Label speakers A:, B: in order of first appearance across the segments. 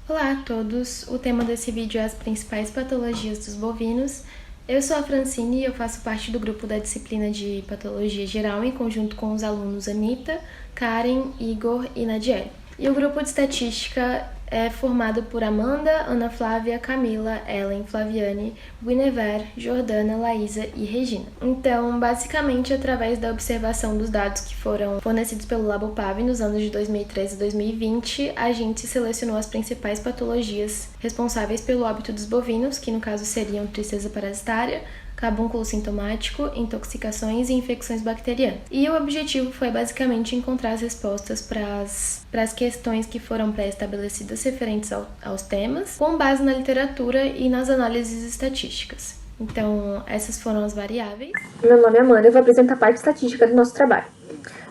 A: Olá a todos, o tema desse vídeo é as principais patologias dos bovinos. Eu sou a Francine e eu faço parte do grupo da disciplina de Patologia Geral em conjunto com os alunos Anitta, Karen, Igor e Nadiele. E o grupo de Estatística é formado por Amanda, Ana Flávia, Camila, Ellen, Flaviane, Guinevere, Jordana, Laísa e Regina. Então, basicamente, através da observação dos dados que foram fornecidos pelo Labopav nos anos de 2013 e 2020, a gente selecionou as principais patologias responsáveis pelo óbito dos bovinos, que no caso seriam tristeza parasitária, carbúnculo sintomático, intoxicações e infecções bacterianas. E o objetivo foi basicamente encontrar as respostas para as questões que foram pré-estabelecidas referentes aos temas, com base na literatura e nas análises estatísticas. Então, essas foram as variáveis.
B: Meu nome é Amanda e eu vou apresentar a parte estatística do nosso trabalho.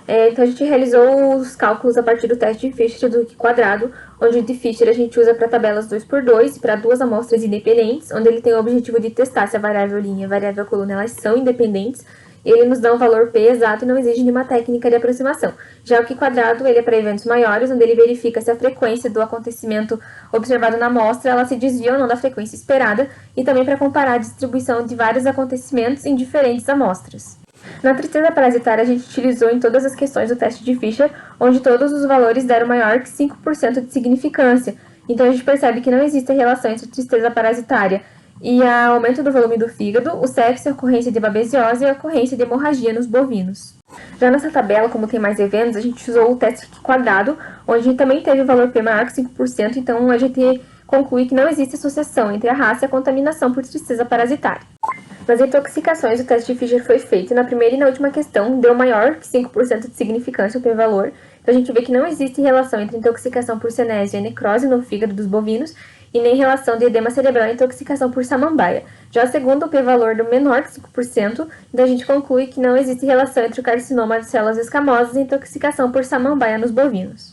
B: Então, a gente realizou os cálculos a partir do teste de Fisher do quadrado, onde o de Fisher a gente usa para tabelas 2x2 para duas amostras independentes, onde ele tem o objetivo de testar se a variável linha e a variável coluna elas são independentes, e ele nos dá um valor P exato e não exige nenhuma técnica de aproximação. Já o que quadrado ele é para eventos maiores, onde ele verifica se a frequência do acontecimento observado na amostra ela se desvia ou não da frequência esperada, e também para comparar a distribuição de vários acontecimentos em diferentes amostras. Na tristeza parasitária, a gente utilizou em todas as questões o teste de Fisher, onde todos os valores deram maior que 5% de significância. Então, a gente percebe que não existe relação entre tristeza parasitária e o aumento do volume do fígado, o sexo, a ocorrência de babesiose e a ocorrência de hemorragia nos bovinos. Já nessa tabela, como tem mais eventos, a gente usou o teste quadrado, onde também teve o valor P maior que 5%, então a gente conclui que não existe associação entre a raça e a contaminação por tristeza parasitária. Nas intoxicações, o teste de Fisher foi feito e na primeira e na última questão deu maior que 5% de significância o p-valor. Então a gente vê que não existe relação entre intoxicação por cianese e necrose no fígado dos bovinos e nem relação de edema cerebral e intoxicação por samambaia. Já segundo o p-valor do menor que 5%, então a gente conclui que não existe relação entre o carcinoma de células escamosas e intoxicação por samambaia nos bovinos.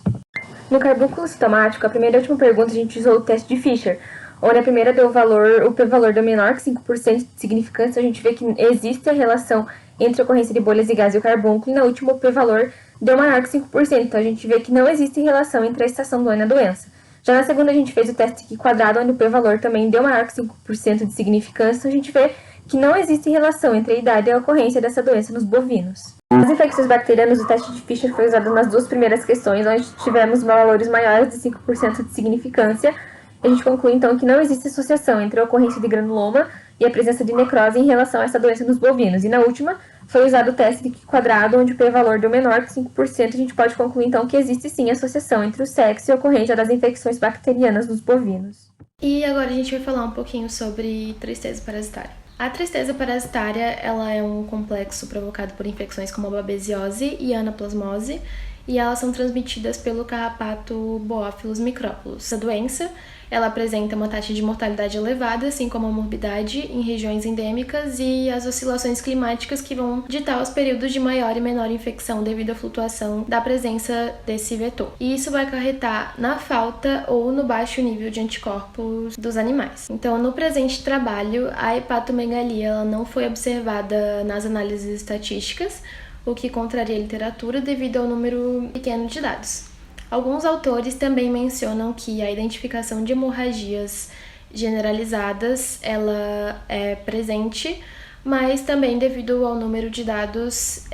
B: No carbúnculo sintomático, a primeira e última pergunta a gente usou o teste de Fisher, onde a primeira deu o p-valor deu menor que 5% de significância, a gente vê que existe a relação entre a ocorrência de bolhas de gás e o carbúnculo, e na última o p-valor deu maior que 5%, então a gente vê que não existe relação entre a estação do ano e a doença. Já na segunda a gente fez o teste aqui quadrado, onde o p-valor também deu maior que 5% de significância, então a gente vê que não existe relação entre a idade e a ocorrência dessa doença nos bovinos. As infecções bacterianas, o teste de Fisher foi usado nas duas primeiras questões, onde tivemos valores maiores de 5% de significância. A gente conclui, então, que não existe associação entre a ocorrência de granuloma e a presença de necrose em relação a essa doença nos bovinos. E na última, foi usado o teste de quadrado, onde o p-valor deu menor que 5%. A gente pode concluir, então, que existe sim associação entre o sexo e a ocorrência das infecções bacterianas nos bovinos.
A: E agora a gente vai falar um pouquinho sobre tristeza parasitária. A tristeza parasitária ela é um complexo provocado por infecções como a babesiose e a anaplasmose, e elas são transmitidas pelo carrapato Boophilus micrópolis. A doença ela apresenta uma taxa de mortalidade elevada, assim como a morbidade em regiões endêmicas e as oscilações climáticas que vão ditar os períodos de maior e menor infecção devido à flutuação da presença desse vetor. E isso vai acarretar na falta ou no baixo nível de anticorpos dos animais. Então, no presente trabalho, a hepatomegalia ela não foi observada nas análises estatísticas, o que contraria a literatura devido ao número pequeno de dados. Alguns autores também mencionam que a identificação de hemorragias generalizadas ela é presente, mas também devido ao número de dados,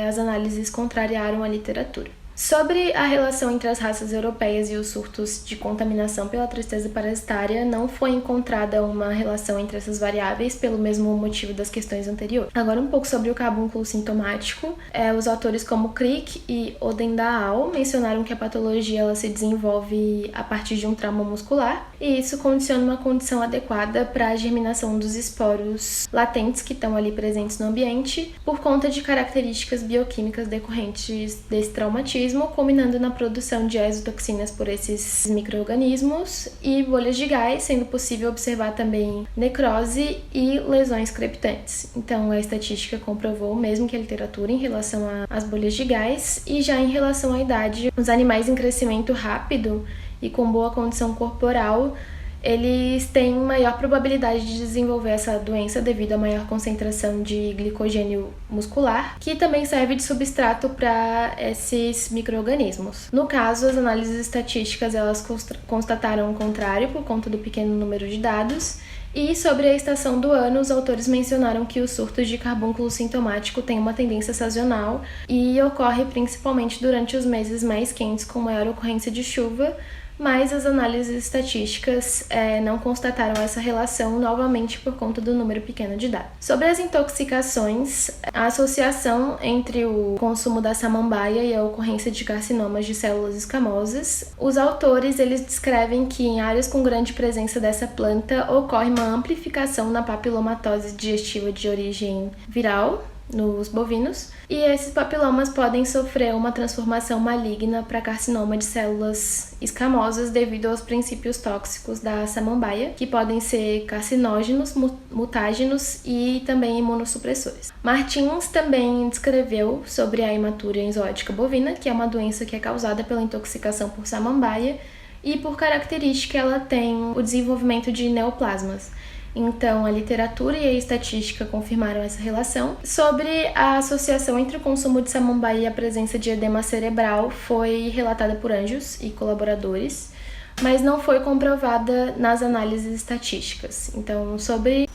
A: as análises contrariaram a literatura. Sobre a relação entre as raças europeias e os surtos de contaminação pela tristeza parasitária, não foi encontrada uma relação entre essas variáveis pelo mesmo motivo das questões anteriores. Agora um pouco sobre o carbúnculo sintomático. Os autores como Crick e Odendaal mencionaram que a patologia ela se desenvolve a partir de um trauma muscular e isso condiciona uma condição adequada para a germinação dos esporos latentes que estão ali presentes no ambiente por conta de características bioquímicas decorrentes desse traumatismo, culminando na produção de exotoxinas por esses micro-organismos e bolhas de gás, sendo possível observar também necrose e lesões crepitantes. Então, a estatística comprovou mesmo que a literatura em relação às bolhas de gás e já em relação à idade, os animais em crescimento rápido e com boa condição corporal eles têm maior probabilidade de desenvolver essa doença devido à maior concentração de glicogênio muscular, que também serve de substrato para esses micro-organismos. No caso, as análises estatísticas elas constataram o contrário por conta do pequeno número de dados. E sobre a estação do ano, os autores mencionaram que os surtos de carbúnculo sintomático têm uma tendência sazonal e ocorre principalmente durante os meses mais quentes com maior ocorrência de chuva, mas as análises estatísticas não constataram essa relação novamente por conta do número pequeno de dados. Sobre as intoxicações, a associação entre o consumo da samambaia e a ocorrência de carcinomas de células escamosas, os autores eles descrevem que em áreas com grande presença dessa planta ocorre uma amplificação na papilomatose digestiva de origem viral nos bovinos, e esses papilomas podem sofrer uma transformação maligna para carcinoma de células escamosas devido aos princípios tóxicos da samambaia, que podem ser carcinógenos, mutágenos e também imunossupressores. Martins também descreveu sobre a hematura enzootica bovina, que é uma doença que é causada pela intoxicação por samambaia e, por característica, ela tem o desenvolvimento de neoplasmas. Então, a literatura e a estatística confirmaram essa relação. Sobre a associação entre o consumo de samambaia e a presença de edema cerebral, foi relatada por Anjos e colaboradores, mas não foi comprovada nas análises estatísticas. Então, sobre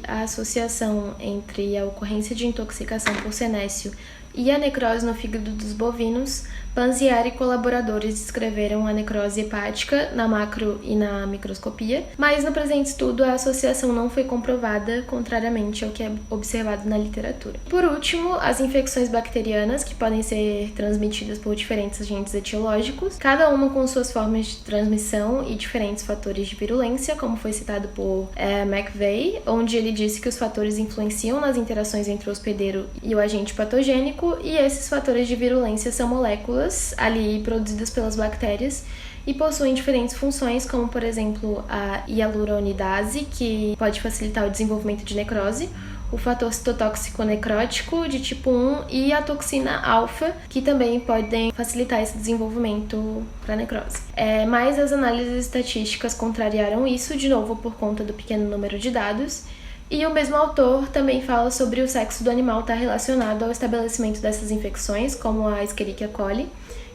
A: a associação entre a ocorrência de intoxicação por senécio e a necrose no fígado dos bovinos, Panzieri e colaboradores descreveram a necrose hepática na macro e na microscopia, mas no presente estudo a associação não foi comprovada, contrariamente ao que é observado na literatura. Por último, as infecções bacterianas, que podem ser transmitidas por diferentes agentes etiológicos, cada uma com suas formas de transmissão e diferentes fatores de virulência, como foi citado por McVeigh, onde ele disse que os fatores influenciam nas interações entre o hospedeiro e o agente patogênico, e esses fatores de virulência são moléculas ali produzidas pelas bactérias e possuem diferentes funções, como por exemplo a hialuronidase, que pode facilitar o desenvolvimento de necrose, o fator citotóxico necrótico de tipo 1 e a toxina alfa, que também podem facilitar esse desenvolvimento para necrose. Mas as análises estatísticas contrariaram isso, de novo por conta do pequeno número de dados. E o mesmo autor também fala sobre o sexo do animal estar relacionado ao estabelecimento dessas infecções, como a Escherichia coli,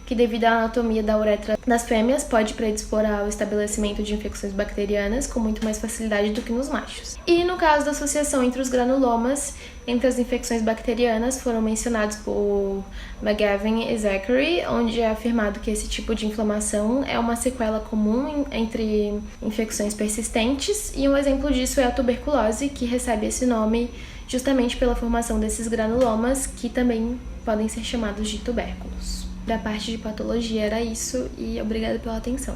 A: que devido à anatomia da uretra das fêmeas pode predispor ao estabelecimento de infecções bacterianas com muito mais facilidade do que nos machos. E no caso da associação entre os granulomas, entre as infecções bacterianas, foram mencionados por McGavin e Zachary, onde é afirmado que esse tipo de inflamação é uma sequela comum entre infecções persistentes, e um exemplo disso é a tuberculose, que recebe esse nome justamente pela formação desses granulomas, que também podem ser chamados de tubérculos. Da parte de patologia era isso, e obrigada pela atenção.